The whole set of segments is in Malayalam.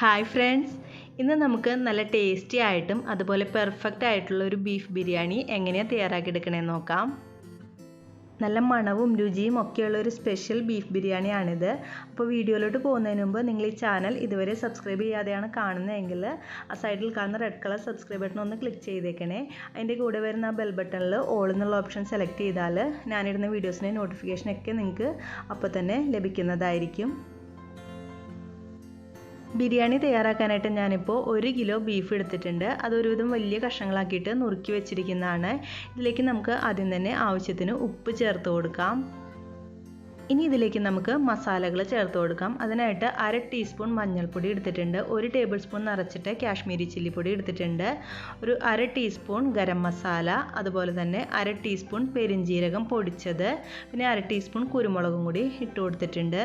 ഹായ് ഫ്രണ്ട്സ്, ഇന്ന് നമുക്ക് നല്ല ടേസ്റ്റി ആയിട്ടും അതുപോലെ പെർഫെക്റ്റ് ആയിട്ടുള്ള ഒരു ബീഫ് ബിരിയാണി എങ്ങനെയാണ് തയ്യാറാക്കിയെടുക്കണമെന്ന് നോക്കാം. നല്ല മണവും രുചിയും ഒക്കെയുള്ള ഒരു സ്പെഷ്യൽ ബീഫ് ബിരിയാണിയാണിത്. അപ്പോൾ വീഡിയോയിലോട്ട് പോകുന്നതിന് മുമ്പ് നിങ്ങൾ ഈ ചാനൽ ഇതുവരെ സബ്സ്ക്രൈബ് ചെയ്യാതെയാണ് കാണുന്നതെങ്കിൽ ആ സൈഡിൽ കാണുന്ന റെഡ് കളർ സബ്സ്ക്രൈബ് ബട്ടൺ ഒന്ന് ക്ലിക്ക് ചെയ്തേക്കണേ. അതിൻ്റെ കൂടെ വരുന്ന ആ ബെൽ ബട്ടണിൽ ഓൾ എന്നുള്ള ഓപ്ഷൻ സെലക്ട് ചെയ്താൽ ഞാനിടുന്ന വീഡിയോസിൻ്റെ നോട്ടിഫിക്കേഷനൊക്കെ നിങ്ങൾക്ക് അപ്പോൾ തന്നെ ലഭിക്കുന്നതായിരിക്കും. ബിരിയാണി തയ്യാറാക്കാനായിട്ട് ഞാനിപ്പോൾ 1 കിലോ ബീഫ് എടുത്തിട്ടുണ്ട്. അതൊരുവിധം വലിയ കഷ്ണങ്ങളാക്കിയിട്ട് നുറുക്കി വെച്ചിരിക്കുന്നതാണ്. ഇതിലേക്ക് നമുക്ക് ആദ്യം തന്നെ ആവശ്യത്തിന് ഉപ്പ് ചേർത്ത് കൊടുക്കാം. ഇനി ഇതിലേക്ക് നമുക്ക് മസാലകൾ ചേർത്ത് കൊടുക്കാം. അതിനായിട്ട് 1/2 ടീസ്പൂൺ മഞ്ഞൾപ്പൊടി എടുത്തിട്ടുണ്ട്, 1 ടേബിൾ സ്പൂൺ നിറച്ചിട്ട് കാശ്മീരി ചില്ലിപ്പൊടി എടുത്തിട്ടുണ്ട്, ഒരു 1/2 ടീസ്പൂൺ ഗരം മസാല, അതുപോലെ തന്നെ 1/2 ടീസ്പൂൺ പെരിഞ്ജീരകം പൊടിച്ചത്, പിന്നെ 1/2 ടീസ്പൂൺ കുരുമുളകും കൂടി ഇട്ട് കൊടുത്തിട്ടുണ്ട്.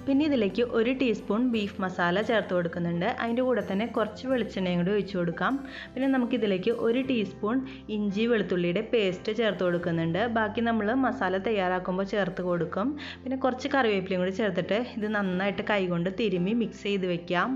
പിന്നെ ഇതിലേക്ക് 1 ടീസ്പൂൺ ബീഫ് മസാല ചേർത്ത് കൊടുക്കുന്നുണ്ട്. അതിൻ്റെ കൂടെ തന്നെ കുറച്ച് വെളിച്ചെണ്ണയും കൂടി ഒഴിച്ചു കൊടുക്കാം. പിന്നെ നമുക്കിതിലേക്ക് 1 ടീസ്പൂൺ ഇഞ്ചി വെളുത്തുള്ളിയുടെ പേസ്റ്റ് ചേർത്ത് കൊടുക്കുന്നുണ്ട്. ബാക്കി നമ്മൾ മസാല തയ്യാറാക്കുമ്പോൾ ചേർത്ത് കൊടുക്കും. പിന്നെ കുറച്ച് കറിവേപ്പിലയും കൂടി ചേർത്തിട്ട് ഇത് നന്നായിട്ട് കൈകൊണ്ട് തിരുമ്മി മിക്സ് ചെയ്ത് വെക്കാം.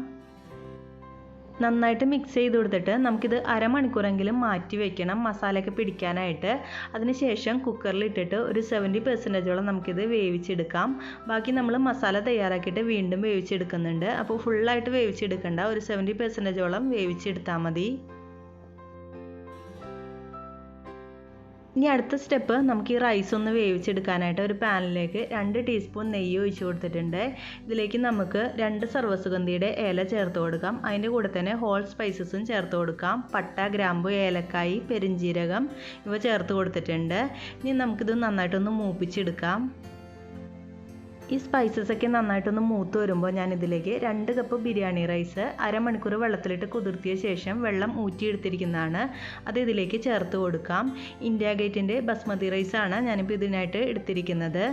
നന്നായിട്ട് മിക്സ് ചെയ്ത് കൊടുത്തിട്ട് നമുക്കിത് അരമണിക്കൂറെങ്കിലും മാറ്റി വെക്കണം മസാലയൊക്കെ പിടിക്കാനായിട്ട്. അതിനുശേഷം കുക്കറിൽ ഇട്ടിട്ട് ഒരു 70% നമുക്കിത് വേവിച്ചെടുക്കാം. ബാക്കി നമ്മൾ മസാല തയ്യാറാക്കിയിട്ട് വീണ്ടും വേവിച്ചെടുക്കുന്നുണ്ട്. അപ്പോൾ ഫുള്ളായിട്ട് വേവിച്ചെടുക്കണ്ട, ഒരു 70% വേവിച്ചെടുത്താൽ മതി. ഇനി അടുത്ത സ്റ്റെപ്പ് നമുക്ക് ഈ റൈസ് ഒന്ന് വേവിച്ചെടുക്കാനായിട്ട് ഒരു പാനിലേക്ക് 2 ടീസ്പൂൺ നെയ്യ് ഒഴിച്ചു കൊടുത്തിട്ടുണ്ട്. ഇതിലേക്ക് നമുക്ക് 2 സർവ്വസുഗന്ധിയുടെ ഇല ചേർത്ത് കൊടുക്കാം. അതിൻ്റെ കൂടെ തന്നെ ഹോൾ സ്പൈസസും ചേർത്ത് കൊടുക്കാം. പട്ട, ഗ്രാമ്പു, ഏലക്കായി, പെരിഞ്ജീരകം ഇവ ചേർത്ത് കൊടുത്തിട്ടുണ്ട്. ഇനി നമുക്കിത് നന്നായിട്ടൊന്ന് മൂപ്പിച്ചെടുക്കാം. ഈ സ്പൈസസ് ഒക്കെ നന്നായിട്ടൊന്ന് മൂത്ത് വരുമ്പോൾ ഞാൻ ഇതിലേക്ക് 2 കപ്പ് ബിരിയാണി റൈസ് അരമണിക്കൂർ വെള്ളത്തിലിട്ട് കുതിർത്തിയ ശേഷം വെള്ളം ഊറ്റിയെടുത്തിരിക്കുന്നതാണ്. അത് ഇതിലേക്ക് ചേർത്ത് കൊടുക്കാം. ഇന്ത്യ ഗേറ്റിൻ്റെ ബസ്മതി റൈസാണ് ഞാനിപ്പോൾ ഇതിനായിട്ട് എടുത്തിരിക്കുന്നത്.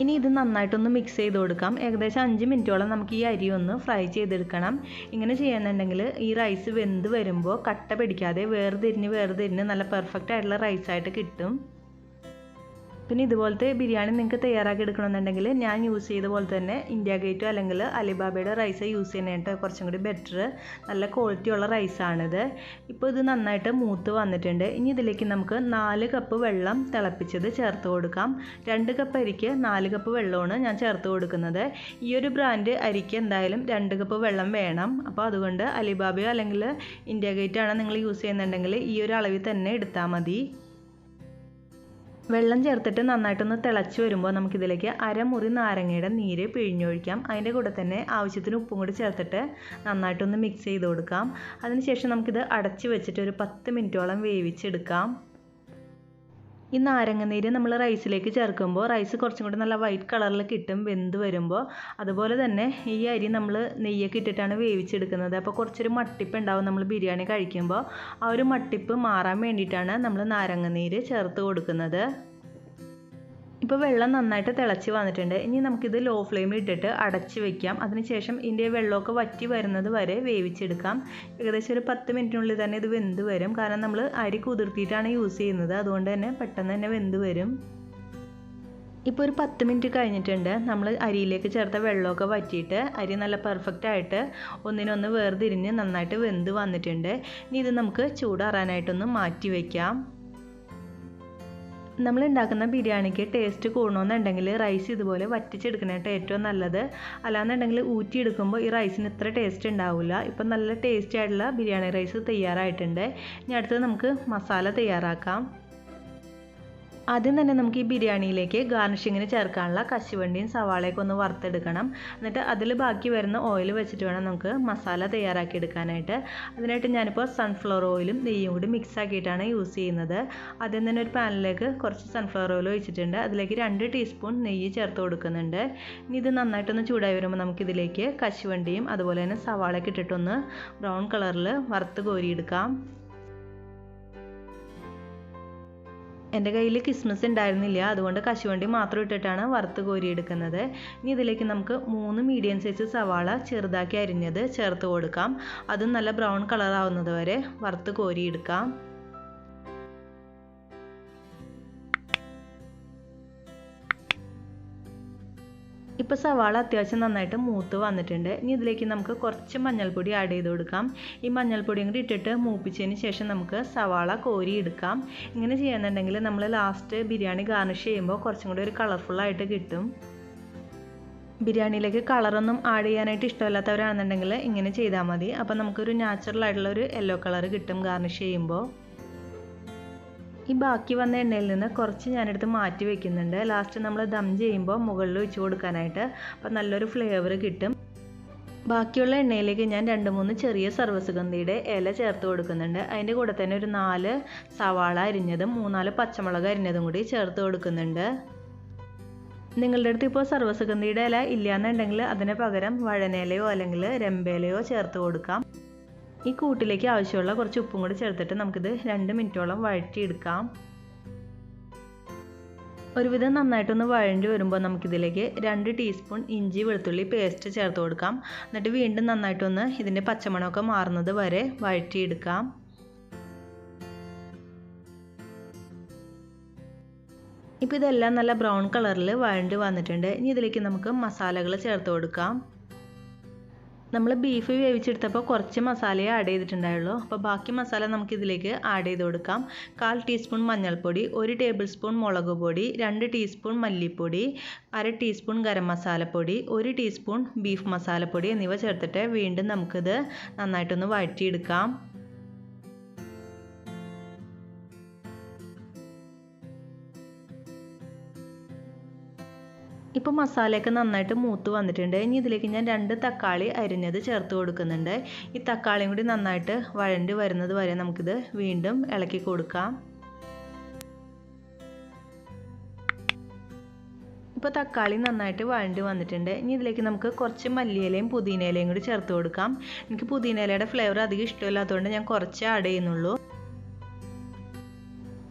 ഇനി ഇത് നന്നായിട്ടൊന്ന് മിക്സ് ചെയ്ത് കൊടുക്കാം. ഏകദേശം 5 മിനിറ്റോളം നമുക്ക് ഈ അരി ഒന്ന് ഫ്രൈ ചെയ്തെടുക്കണം. ഇങ്ങനെ ചെയ്യുന്നുണ്ടെങ്കിൽ ഈ റൈസ് വെന്ത് വരുമ്പോൾ കട്ട പിടിക്കാതെ വേർതിരിഞ്ഞ് നല്ല പെർഫെക്റ്റ് ആയിട്ടുള്ള റൈസായിട്ട് കിട്ടും. പിന്നെ ഇതുപോലത്തെ ബിരിയാണി നിങ്ങൾക്ക് തയ്യാറാക്കി എടുക്കണമെന്നുണ്ടെങ്കിൽ ഞാൻ യൂസ് ചെയ്ത പോലെ തന്നെ ഇന്ത്യ ഗേറ്റോ അല്ലെങ്കിൽ അലിബാബയുടെ റൈസ് യൂസ് ചെയ്യാനായിട്ട് കുറച്ചും കൂടി ബെറ്റർ. നല്ല ക്വാളിറ്റി ഉള്ള റൈസാണിത്. ഇപ്പോൾ ഇത് നന്നായിട്ട് മൂത്ത് വന്നിട്ടുണ്ട്. ഇനി ഇതിലേക്ക് നമുക്ക് 4 കപ്പ് വെള്ളം തിളപ്പിച്ചത് ചേർത്ത് കൊടുക്കാം. 2 കപ്പ് അരിക്ക് 4 കപ്പ് വെള്ളമാണ് ഞാൻ ചേർത്ത് കൊടുക്കുന്നത്. ഈ ഒരു ബ്രാൻഡ് അരിക്ക് എന്തായാലും 2 കപ്പ് വെള്ളം വേണം. അപ്പോൾ അതുകൊണ്ട് അലിബാബയോ അല്ലെങ്കിൽ ഇന്ത്യ ഗേറ്റോ ആണ് നിങ്ങൾ യൂസ് ചെയ്യുന്നുണ്ടെങ്കിൽ ഈ ഒരു അളവിൽ തന്നെ എടുത്താൽ മതി. വെള്ളം ചേർത്തിട്ട് നന്നായിട്ടൊന്ന് തിളച്ച് വരുമ്പോൾ നമുക്കിതിലേക്ക് അരമുറി നാരങ്ങയുടെ നീര് പിഴിഞ്ഞൊഴിക്കാം. അതിൻ്റെ കൂടെ തന്നെ ആവശ്യത്തിന് ഉപ്പും കൂടി ചേർത്തിട്ട് നന്നായിട്ടൊന്ന് മിക്സ് ചെയ്ത് കൊടുക്കാം. അതിനുശേഷം നമുക്കിത് അടച്ച് വെച്ചിട്ട് ഒരു 10 മിനിറ്റോളം വേവിച്ചെടുക്കാം. ഈ നാരങ്ങനീര് നമ്മൾ റൈസിലേക്ക് ചേർക്കുമ്പോൾ റൈസ് കുറച്ചും കൂടി നല്ല വൈറ്റ് കളറിൽ കിട്ടും വെന്ത് വരുമ്പോൾ. അതുപോലെ തന്നെ ഈ അരി നമ്മൾ നെയ്യൊക്കെ ഇട്ടിട്ടാണ് വേവിച്ചെടുക്കുന്നത്. അപ്പോൾ കുറച്ചൊരു മട്ടിപ്പ് ഉണ്ടാവും നമ്മൾ ബിരിയാണി കഴിക്കുമ്പോൾ. ആ ഒരു മട്ടിപ്പ് മാറാൻ വേണ്ടിയിട്ടാണ് നമ്മൾ നാരങ്ങനീര് ചേർത്ത് കൊടുക്കുന്നത്. ഇപ്പോൾ വെള്ളം നന്നായിട്ട് തിളച്ച് വന്നിട്ടുണ്ട്. ഇനി നമുക്കിത് ലോ ഫ്ലെയിമിൽ ഇട്ടിട്ട് അടച്ച് വെക്കാം. അതിനുശേഷം ഇതിൻ്റെ വെള്ളമൊക്കെ വറ്റി വരുന്നത് വരെ വേവിച്ചെടുക്കാം. ഏകദേശം ഒരു 10 മിനിറ്റിനുള്ളിൽ തന്നെ ഇത് വെന്ത് വരും. കാരണം നമ്മൾ അരി കുതിർത്തിയിട്ടാണ് യൂസ് ചെയ്യുന്നത്, അതുകൊണ്ട് തന്നെ പെട്ടെന്ന് തന്നെ വെന്ത് വരും. ഇപ്പോൾ ഒരു 10 മിനിറ്റ് കഴിഞ്ഞിട്ടുണ്ട്. നമ്മൾ അരിയിലേക്ക് ചേർത്ത വെള്ളമൊക്കെ വറ്റിയിട്ട് അരി നല്ല പെർഫെക്റ്റ് ആയിട്ട് ഒന്നിനൊന്ന് വേർതിരിഞ്ഞ് നന്നായിട്ട് വെന്ത് വന്നിട്ടുണ്ട്. ഇനി ഇത് നമുക്ക് ചൂടാറാനായിട്ടൊന്ന് മാറ്റി വയ്ക്കാം. നമ്മൾ ഉണ്ടാക്കുന്ന ബിരിയാണിക്ക് ടേസ്റ്റ് കൂടണമെന്നുണ്ടെങ്കിൽ റൈസ് ഇതുപോലെ വറ്റിച്ചെടുക്കണേട്ട് ഏറ്റവും നല്ലത്. അല്ലാന്നുണ്ടെങ്കിൽ ഊറ്റിയെടുക്കുമ്പോൾ ഈ റൈസിന് ഇത്ര ടേസ്റ്റ് ഉണ്ടാവില്ല. ഇപ്പം നല്ല ടേസ്റ്റി ആയിട്ടുള്ള ബിരിയാണി റൈസ് തയ്യാറായിട്ടുണ്ട്. ഇനി അടുത്തത് നമുക്ക് മസാല തയ്യാറാക്കാം. ആദ്യം തന്നെ നമുക്ക് ഈ ബിരിയാണിയിലേക്ക് ഗാർണിഷിങ്ങിന് ചേർക്കാനുള്ള കശുവണ്ടിയും സവാളയൊക്കെ ഒന്ന് വറുത്തെടുക്കണം. എന്നിട്ട് അതിൽ ബാക്കി വരുന്ന ഓയിൽ വെച്ചിട്ട് വേണം നമുക്ക് മസാല തയ്യാറാക്കി എടുക്കാനായിട്ട്. അതിനായിട്ട് ഞാനിപ്പോൾ സൺഫ്ലവർ ഓയിലും നെയ്യും കൂടി മിക്സ് ആക്കിയിട്ടാണ് യൂസ് ചെയ്യുന്നത്. ആദ്യം തന്നെ ഒരു പാനിലേക്ക് കുറച്ച് സൺഫ്ലവർ ഓയിൽ ഒഴിച്ചിട്ടുണ്ട്. അതിലേക്ക് 2 ടീസ്പൂൺ നെയ്യ് ചേർത്ത് കൊടുക്കുന്നുണ്ട്. ഇനി ഇത് നന്നായിട്ടൊന്ന് ചൂടായി വരുമ്പോൾ നമുക്കിതിലേക്ക് കശുവണ്ടിയും അതുപോലെ തന്നെ സവാളയൊക്കെ ഇട്ടിട്ടൊന്ന് ബ്രൗൺ കളറിൽ വറുത്ത് കോരിയെടുക്കാം. എൻ്റെ കയ്യിൽ കിസ്മിസ് ഉണ്ടായിരുന്നില്ല, അതുകൊണ്ട് കശുവണ്ടി മാത്രം ഇട്ടിട്ടാണ് വറുത്ത് കോരിയെടുക്കുന്നത്. ഇനി ഇതിലേക്ക് നമുക്ക് 3 മീഡിയം സൈസ് സവാള ചെറുതാക്കി അരിഞ്ഞത് ചേർത്ത് കൊടുക്കാം. അതും നല്ല ബ്രൗൺ കളർ ആവുന്നത് വരെ വറുത്ത് കോരിയെടുക്കാം. ഇപ്പോൾ സവാള അത്യാവശ്യം നന്നായിട്ട് മൂത്ത് വന്നിട്ടുണ്ട്. ഇനി ഇതിലേക്ക് നമുക്ക് കുറച്ച് മഞ്ഞൾപ്പൊടി ആഡ് ചെയ്ത് കൊടുക്കാം. ഈ മഞ്ഞൾപ്പൊടിയും കൂടി ഇട്ടിട്ട് മൂപ്പിച്ചതിന് ശേഷം നമുക്ക് സവാള കോരി എടുക്കാം. ഇങ്ങനെ ചെയ്യുന്നുണ്ടെങ്കിൽ നമ്മൾ ലാസ്റ്റ് ബിരിയാണി ഗാർണിഷ് ചെയ്യുമ്പോൾ കുറച്ചും കൂടി ഒരു കളർഫുള്ളായിട്ട് കിട്ടും. ബിരിയാണിയിലേക്ക് കളറൊന്നും ആഡ് ചെയ്യാനായിട്ട് ഇഷ്ടമില്ലാത്തവരാണെന്നുണ്ടെങ്കിൽ ഇങ്ങനെ ചെയ്താൽ മതി. അപ്പോൾ നമുക്കൊരു നാച്ചുറൽ ആയിട്ടുള്ളൊരു യെല്ലോ കളർ കിട്ടും ഗാർണിഷ് ചെയ്യുമ്പോൾ. ഈ ബാക്കി വന്ന എണ്ണയിൽ നിന്ന് കുറച്ച് ഞാനെടുത്ത് മാറ്റി വെക്കുന്നുണ്ട്. ലാസ്റ്റ് നമ്മൾ ദം ചെയ്യുമ്പോൾ മുകളിൽ ഒഴിച്ച് കൊടുക്കാനായിട്ട്. അപ്പോൾ നല്ലൊരു ഫ്ലേവർ കിട്ടും. ബാക്കിയുള്ള എണ്ണയിലേക്ക് ഞാൻ 2-3 ചെറിയ സർവ്വസുഗന്ധിയുടെ ഇല ചേർത്ത് കൊടുക്കുന്നുണ്ട്. അതിൻ്റെ കൂടെ തന്നെ ഒരു 4 സവാള അരിഞ്ഞതും 3-4 പച്ചമുളക് അരിഞ്ഞതും കൂടി ചേർത്ത് കൊടുക്കുന്നുണ്ട്. നിങ്ങളുടെ അടുത്ത് ഇപ്പോൾ സർവ്വസുഗന്ധിയുടെ ഇല ഇല്ലയെന്നുണ്ടെങ്കിൽ അതിന് പകരം വഴനയിലയോ അല്ലെങ്കിൽ രമ്പയിലയോ ചേർത്ത് കൊടുക്കാം. ഈ കൂട്ടിലേക്ക് ആവശ്യമുള്ള കുറച്ച് ഉപ്പും കൂടി ചേർത്തിട്ട് നമുക്കിത് 2 മിനിറ്റോളം വഴറ്റിയെടുക്കാം. ഒരുവിധം നന്നായിട്ടൊന്ന് വഴണ്ടി വരുമ്പോൾ നമുക്കിതിലേക്ക് 2 ടീസ്പൂൺ ഇഞ്ചി വെളുത്തുള്ളി പേസ്റ്റ് ചേർത്ത് കൊടുക്കാം. എന്നിട്ട് വീണ്ടും നന്നായിട്ടൊന്ന് ഇതിൻ്റെ പച്ചമണമൊക്കെ മാറുന്നത് വരെ വഴറ്റിയെടുക്കാം. ഇപ്പോൾ ഇതെല്ലാം നല്ല ബ്രൗൺ കളറിൽ വഴണ്ടി വന്നിട്ടുണ്ട്. ഇനി ഇതിലേക്ക് നമുക്ക് മസാലകൾ ചേർത്ത് കൊടുക്കാം. നമ്മൾ ബീഫ് വേവിച്ചെടുത്തപ്പോൾ കുറച്ച് മസാലയെ ആഡ് ചെയ്തിട്ടുണ്ടായുള്ളൂ. അപ്പോൾ ബാക്കി മസാല നമുക്കിതിലേക്ക് ആഡ് ചെയ്ത് കൊടുക്കാം. 1/4 ടീസ്പൂൺ മഞ്ഞൾപ്പൊടി, 1 ടേബിൾ സ്പൂൺ മുളക് പൊടി, 2 ടീസ്പൂൺ മല്ലിപ്പൊടി, 1/2 ടീസ്പൂൺ ഗരം മസാലപ്പൊടി, 1 ടീസ്പൂൺ ബീഫ് മസാലപ്പൊടി എന്നിവ ചേർത്തിട്ട് വീണ്ടും നമുക്കിത് നന്നായിട്ടൊന്ന് വഴറ്റിയെടുക്കാം. ഇപ്പോൾ മസാലയൊക്കെ നന്നായിട്ട് മൂത്ത് വന്നിട്ടുണ്ട്. ഇനി ഇതിലേക്ക് ഞാൻ 2 തക്കാളി അരിഞ്ഞത് ചേർത്ത് കൊടുക്കുന്നുണ്ട്. ഈ തക്കാളിയും കൂടി നന്നായിട്ട് വഴണ്ടി വരുന്നത് വരെ നമുക്കിത് വീണ്ടും ഇളക്കി കൊടുക്കാം. ഇപ്പോൾ തക്കാളി നന്നായിട്ട് വഴണ്ടി വന്നിട്ടുണ്ട്. ഇനി ഇതിലേക്ക് നമുക്ക് കുറച്ച് മല്ലിയിലയും പുതിനയിലയും കൂടി ചേർത്ത് കൊടുക്കാം. എനിക്ക് പുതിനയിലയുടെ ഫ്ലേവർ അധികം ഇഷ്ടമില്ലാത്തതുകൊണ്ട് ഞാൻ കുറച്ച് ആഡ് ചെയ്യുന്നുള്ളൂ.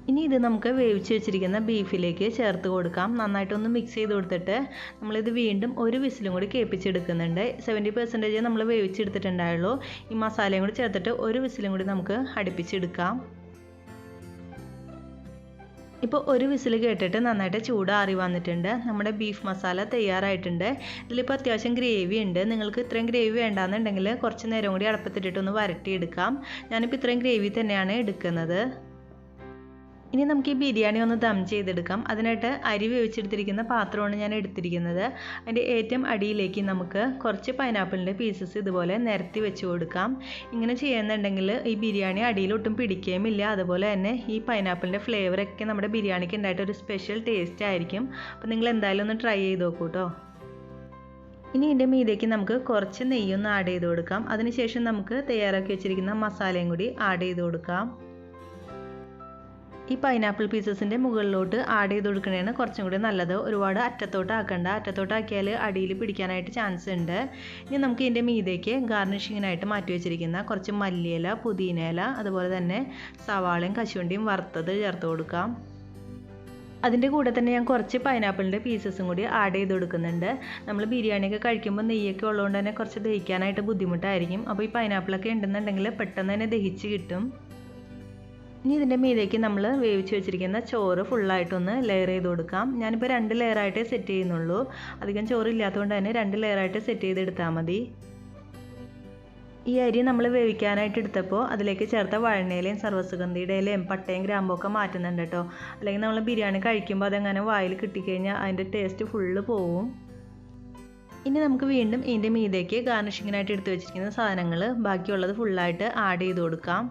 ഇനി ഇത് നമുക്ക് വേവിച്ച് വെച്ചിരിക്കുന്ന ബീഫിലേക്ക് ചേർത്ത് കൊടുക്കാം. നന്നായിട്ടൊന്ന് മിക്സ് ചെയ്ത് കൊടുത്തിട്ട് നമ്മളിത് വീണ്ടും ഒരു വിസിലും കൂടി കേൾപ്പിച്ചെടുക്കുന്നുണ്ട്. 70% നമ്മൾ വേവിച്ചെടുത്തിട്ടുണ്ടായുള്ളൂ. ഈ മസാലയും കൂടി ചേർത്തിട്ട് ഒരു വിസിലും കൂടി നമുക്ക് അടുപ്പിച്ചെടുക്കാം. ഇപ്പോൾ ഒരു വിസിൽ കേട്ടിട്ട് നന്നായിട്ട് ചൂടാറി വന്നിട്ടുണ്ട്. നമ്മുടെ ബീഫ് മസാല തയ്യാറായിട്ടുണ്ട്. ഇതിലിപ്പോൾ അത്യാവശ്യം ഗ്രേവി ഉണ്ട്. നിങ്ങൾക്ക് ഇത്രയും ഗ്രേവി വേണ്ടാന്നുണ്ടെങ്കിൽ കുറച്ച് നേരം കൂടി അടപ്പത്തിട്ടിട്ടൊന്ന് വരട്ടിയെടുക്കാം. ഞാനിപ്പോൾ ഇത്രയും ഗ്രേവി തന്നെയാണ് എടുക്കുന്നത്. ഇനി നമുക്ക് ഈ ബിരിയാണി ഒന്ന് ദം ചെയ്തെടുക്കാം. അതിനായിട്ട് അരി വേവിച്ചെടുത്തിരിക്കുന്ന പാത്രമാണ് ഞാൻ എടുത്തിരിക്കുന്നത്. അതിൻ്റെ ഏറ്റവും അടിയിലേക്ക് നമുക്ക് കുറച്ച് പൈനാപ്പിളിൻ്റെ പീസസ് ഇതുപോലെ നിരത്തി വെച്ച് കൊടുക്കാം. ഇങ്ങനെ ചെയ്യുന്നുണ്ടെങ്കിൽ ഈ ബിരിയാണി അടിയിലൊട്ടും പിടിക്കുകയുമില്ല. അതുപോലെ തന്നെ ഈ പൈനാപ്പിളിൻ്റെ ഫ്ലേവറൊക്കെ നമ്മുടെ ബിരിയാണിക്ക് ഉണ്ടായിട്ട് ഒരു സ്പെഷ്യൽ ടേസ്റ്റ് ആയിരിക്കും. അപ്പോൾ നിങ്ങൾ എന്തായാലും ഒന്ന് ട്രൈ ചെയ്ത് നോക്കൂ കേട്ടോ. ഇനി ഇതിൻ്റെ മീതേക്ക് നമുക്ക് കുറച്ച് നെയ്യൊന്ന് ആഡ് ചെയ്ത് കൊടുക്കാം. അതിനുശേഷം നമുക്ക് തയ്യാറാക്കി വെച്ചിരിക്കുന്ന മസാലയും കൂടി ആഡ് ചെയ്ത് കൊടുക്കാം. ഈ പൈനാപ്പിൾ പീസസിൻ്റെ മുകളിലോട്ട് ആഡ് ചെയ്ത് കൊടുക്കണതാണ് കുറച്ചും കൂടി നല്ലത്. ഒരുപാട് അറ്റത്തോട്ട് ആക്കണ്ട. അറ്റത്തോട്ടാക്കിയാൽ അടിയിൽ പിടിക്കാനായിട്ട് ചാൻസ് ഉണ്ട്. ഇനി നമുക്ക് ഇതിൻ്റെ മീതേക്ക് ഗാർണിഷിങ്ങിനായിട്ട് മാറ്റി വെച്ചിരിക്കുന്ന കുറച്ച് മല്ലിയില, പുതിനയില, അതുപോലെ തന്നെ സവാളയും കശുവണ്ടിയും വറുത്തത് ചേർത്ത് കൊടുക്കാം. അതിൻ്റെ കൂടെ തന്നെ ഞാൻ കുറച്ച് പൈനാപ്പിളിൻ്റെ പീസസും കൂടി ആഡ് ചെയ്ത് കൊടുക്കുന്നുണ്ട്. നമ്മൾ ബിരിയാണിയൊക്കെ കഴിക്കുമ്പോൾ നെയ്യൊക്കെ ഉള്ളതുകൊണ്ട് തന്നെ കുറച്ച് ദഹിക്കാനായിട്ട് ബുദ്ധിമുട്ടായിരിക്കും. അപ്പോൾ ഈ പൈനാപ്പിളൊക്കെ ഉണ്ടെന്നുണ്ടെങ്കിൽ പെട്ടെന്ന് തന്നെ ദഹിച്ച് കിട്ടും. ഇനി ഇതിൻ്റെ മീതേക്ക് നമ്മൾ വേവിച്ച് വെച്ചിരിക്കുന്ന ചോറ് ഫുള്ളായിട്ടൊന്ന് ലെയർ ചെയ്ത് കൊടുക്കാം. ഞാനിപ്പോൾ 2 ലെയറായിട്ടേ സെറ്റ് ചെയ്യുന്നുള്ളൂ. അധികം ചോറ് ഇല്ലാത്തതുകൊണ്ട് തന്നെ 2 ലെയറായിട്ട് സെറ്റ് ചെയ്തെടുത്താൽ മതി. ഈ അരി നമ്മൾ വേവിക്കാനായിട്ട് എടുത്തപ്പോൾ അതിലേക്ക് ചേർത്ത വഴനയിലയും സർവ്വസുഗന്ധിയുടെ ഇലയും പട്ടയും ഗ്രാമ്പൊക്കെ മാറ്റുന്നുണ്ട് കേട്ടോ. അല്ലെങ്കിൽ നമ്മൾ ബിരിയാണി കഴിക്കുമ്പോൾ അതെങ്ങനെ വായിൽ കിട്ടിക്കഴിഞ്ഞാൽ അതിൻ്റെ ടേസ്റ്റ് ഫുള്ള് പോവും. ഇനി നമുക്ക് വീണ്ടും ഇതിൻ്റെ മീതേക്ക് ഗാർണിഷിങ്ങിനായിട്ട് എടുത്ത് വെച്ചിരിക്കുന്ന സാധനങ്ങൾ ബാക്കിയുള്ളത് ഫുള്ളായിട്ട് ആഡ് ചെയ്ത് കൊടുക്കാം.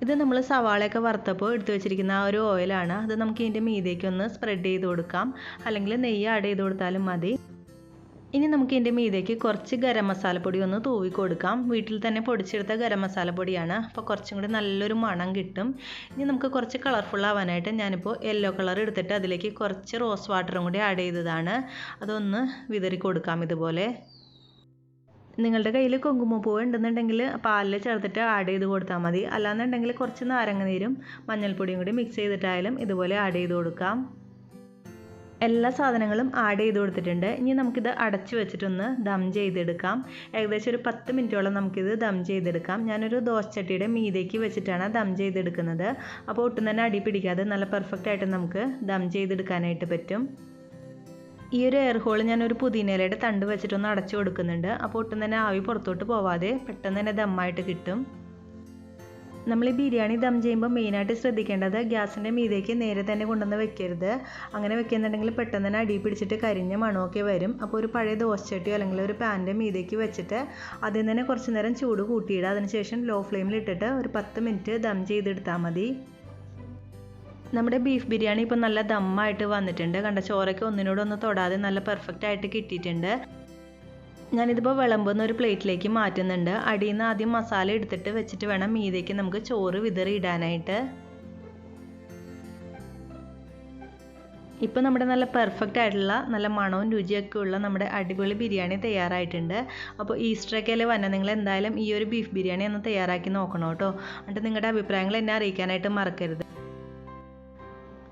ഇത് നമ്മൾ സവാളയൊക്കെ വറുത്തപ്പോൾ എടുത്തു വെച്ചിരിക്കുന്ന ആ ഒരു ഓയിലാണ്. അത് നമുക്ക് ഇതിൻ്റെ മീതേക്ക് ഒന്ന് സ്പ്രെഡ് ചെയ്ത് കൊടുക്കാം. അല്ലെങ്കിൽ നെയ്യ് ആഡ് ചെയ്ത് കൊടുത്താലും മതി. ഇനി നമുക്ക് ഇതിൻ്റെ മീതേക്ക് കുറച്ച് ഗരം മസാലപ്പൊടി ഒന്ന് തൂവി കൊടുക്കാം. വീട്ടിൽ തന്നെ പൊടിച്ചെടുത്ത ഗരം മസാലപ്പൊടിയാണ്. അപ്പോൾ കുറച്ചും കൂടി നല്ലൊരു മണം കിട്ടും. ഇനി നമുക്ക് കുറച്ച് കളർഫുൾ ആവാനായിട്ട് ഞാനിപ്പോൾ യെല്ലോ കളർ എടുത്തിട്ട് അതിലേക്ക് കുറച്ച് റോസ് വാട്ടറും കൂടി ആഡ് ചെയ്തതാണ്. അതൊന്ന് വിതറി കൊടുക്കാം ഇതുപോലെ. നിങ്ങളുടെ കയ്യിൽ കുങ്കുമപ്പൂവ് ഉണ്ടെന്നുണ്ടെങ്കിൽ പാലിൽ ചേർത്തിട്ട് ആഡ് ചെയ്ത് കൊടുത്താൽ മതി. അല്ലാന്നുണ്ടെങ്കിൽ കുറച്ച് നാരങ്ങ നീരും മഞ്ഞൾപ്പൊടിയും കൂടി മിക്സ് ചെയ്തിട്ടായാലും ഇതുപോലെ ആഡ് ചെയ്ത് കൊടുക്കാം. എല്ലാ സാധനങ്ങളും ആഡ് ചെയ്ത് കൊടുത്തിട്ടുണ്ട്. ഇനി നമുക്കിത് അടച്ച് വെച്ചിട്ടൊന്ന് ദം ചെയ്തെടുക്കാം. ഏകദേശം ഒരു 10 മിനിറ്റോളം നമുക്കിത് ദം ചെയ്തെടുക്കാം. ഞാനൊരു ദോശച്ചട്ടിയുടെ മീതേക്ക് വെച്ചിട്ടാണ് ദം ചെയ്തെടുക്കുന്നത്. അപ്പോൾ ഒട്ടും തന്നെ അടി പിടിക്കാതെ നല്ല പെർഫെക്റ്റ് ആയിട്ട് നമുക്ക് ദം ചെയ്തെടുക്കാനായിട്ട് പറ്റും. ഈ ഒരു എയർ ഹോൾ ഞാനൊരു പുതിനയിലയുടെ തണ്ട് വെച്ചിട്ടൊന്ന് അടച്ചു കൊടുക്കുന്നുണ്ട്. അപ്പോൾ ഒട്ടും തന്നെ ആവി പുറത്തോട്ട് പോവാതെ പെട്ടെന്ന് തന്നെ ദമ്മായിട്ട് കിട്ടും. നമ്മൾ ഈ ബിരിയാണി ദം ചെയ്യുമ്പോൾ മെയിനായിട്ട് ശ്രദ്ധിക്കേണ്ടത് ഗ്യാസിൻ്റെ മീതേക്ക് നേരെ തന്നെ കൊണ്ടുവന്ന് വെക്കരുത്. അങ്ങനെ വെക്കുന്നുണ്ടെങ്കിൽ പെട്ടെന്ന് തന്നെ അടി പിടിച്ചിട്ട് കരിഞ്ഞ മണമൊക്കെ വരും. അപ്പോൾ ഒരു പഴയ ദോശച്ചട്ടിയോ അല്ലെങ്കിൽ ഒരു പാൻ്റെ മീതേക്ക് വെച്ചിട്ട് അതിൽ നിന്ന് തന്നെ കുറച്ച് നേരം ചൂട് കൂട്ടിയിടുക. അതിനുശേഷം ലോ ഫ്ലെയിമിൽ ഇട്ടിട്ട് ഒരു 10 മിനിറ്റ് ദം ചെയ്തെടുത്താൽ മതി. നമ്മുടെ ബീഫ് ബിരിയാണി ഇപ്പോൾ നല്ല ദമ്മായിട്ട് വന്നിട്ടുണ്ട്. കണ്ട ചോറൊക്കെ ഒന്നിനോടൊന്ന് തൊടാതെ നല്ല പെർഫെക്റ്റ് ആയിട്ട് കിട്ടിയിട്ടുണ്ട്. ഞാനിതിപ്പോൾ വിളമ്പുന്ന ഒരു പ്ലേറ്റിലേക്ക് മാറ്റുന്നുണ്ട്. അടിയിൽ നിന്ന് ആദ്യം മസാല എടുത്തിട്ട് വെച്ചിട്ട് വേണം മീതേക്ക് നമുക്ക് ചോറ് വിതറി ഇടാനായിട്ട്. ഇപ്പോൾ നമ്മുടെ നല്ല പെർഫെക്റ്റ് ആയിട്ടുള്ള നല്ല മണവും രുചിയൊക്കെ ഉള്ള നമ്മുടെ അടിപൊളി ബിരിയാണി തയ്യാറായിട്ടുണ്ട്. അപ്പോൾ ഈസ്റ്ററൊക്കെ വന്നാൽ നിങ്ങൾ എന്തായാലും ഈ ഒരു ബീഫ് ബിരിയാണി ഒന്ന് തയ്യാറാക്കി നോക്കണം കേട്ടോ. എന്നിട്ട് നിങ്ങളുടെ അഭിപ്രായങ്ങൾ എന്നെ അറിയിക്കാനായിട്ട് മറക്കരുത്.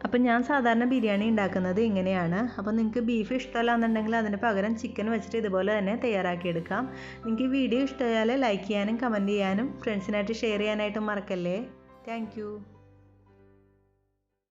അപ്പം ഞാൻ സാധാരണ ബിരിയാണി ഉണ്ടാക്കുന്നത് ഇങ്ങനെയാണ്. അപ്പോൾ നിങ്ങൾക്ക് ബീഫ് ഇഷ്ടമല്ല എന്നുണ്ടെങ്കിൽ അതിന് പകരം ചിക്കൻ വെച്ചിട്ട് ഇതുപോലെ തന്നെ തയ്യാറാക്കിയെടുക്കാം. നിങ്ങൾക്ക് ഈ വീഡിയോ ഇഷ്ടമായാൽ ലൈക്ക് ചെയ്യാനും കമൻറ്റ് ചെയ്യാനും ഫ്രണ്ട്സിനായിട്ട് ഷെയർ ചെയ്യാനായിട്ടും മറക്കല്ലേ. താങ്ക്